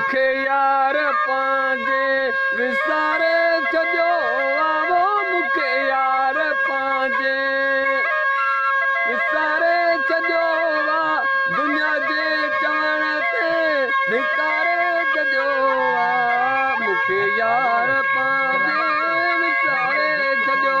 मुखे यार पांजे विसारे छॾियो आवो मुखे यार पांजे विसारे छॾियो दुनिया जे चवण ते धिकारे छॾियो मुखे यार पांजे विसारे छॾियो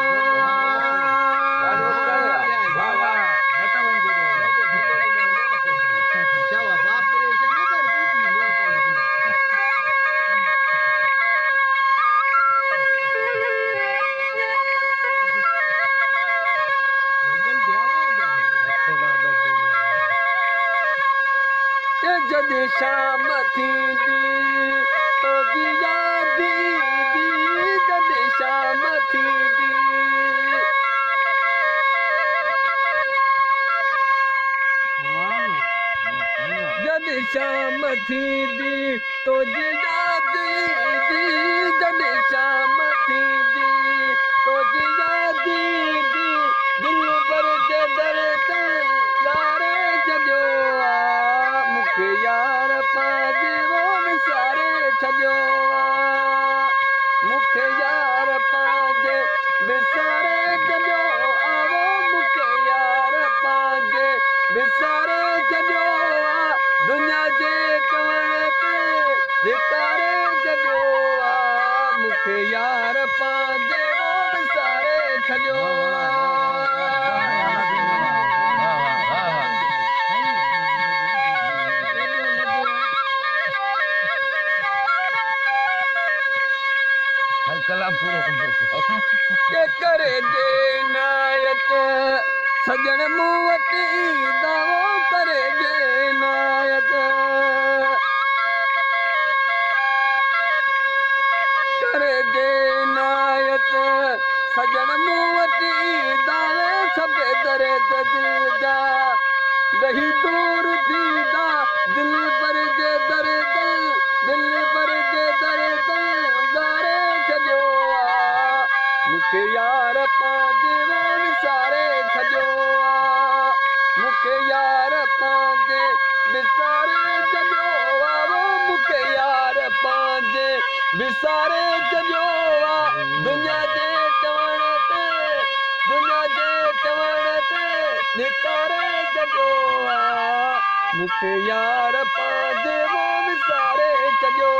जॾहिं शाम थींदी तुंहिंजी यादि ईंदी जॾहिं शाम थींदी जॾहिं शाम थींदी तुंहिंजी यादि ईंदी जॾहिं शाम थींदी तुंहिंजी यादि ईंदी दिल भर जे दर्द ॻारे छॾियो मुखे यार पांजे वो विसारे छॾियो मुखे यार पांजे विसारे छॾियो आवो मुखे यार पांजे विसारे छॾियो दुनिया जे चवण ते धिकारे छॾियो मुखे यार पांजे वो विसारे छॾियो कलाम पूरो के करे जे नायत सजण मूं वटि दावो करे जे नायत करे जे नायत सजण मूं वटि दावे छपे दर्द दिल जा दही दूर थींदा दिल पर जे दर्द दिल पर जे दर्द ॻारे छॾियो मुखे यार पांजे वो विसारे छॾियो मुखे यार पांजे विसारे छॾियो वो मुखे यार पांजे विसारे छॾियो दुनिया जे चवण ते धिकारे छॾियो मुखे यार पांजे वो विसारे छॾियो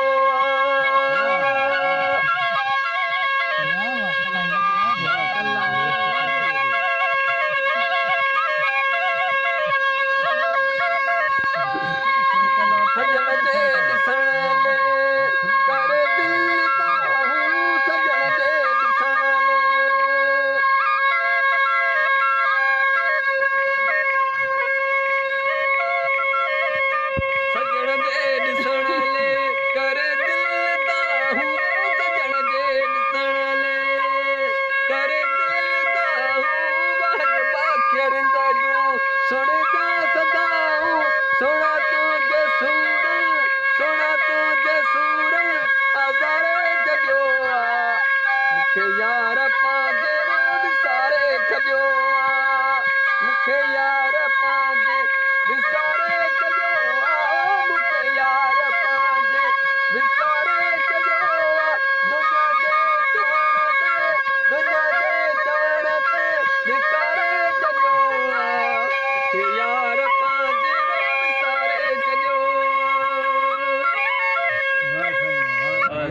सजण जे ॾिसण ले कर दिल ताहूं सजण जे ॾिसण ले सजण जे ॾिसण ले कर दिल ताहूं सजण जे ॾिसण ले कर दिल ताहूं वाज बाखियर जूं सुण जा सदाऊं सुणा तुझे सूर आज़ारे छॾियो मुखे यार पांजे वो विसारे छॾियो मुखे यार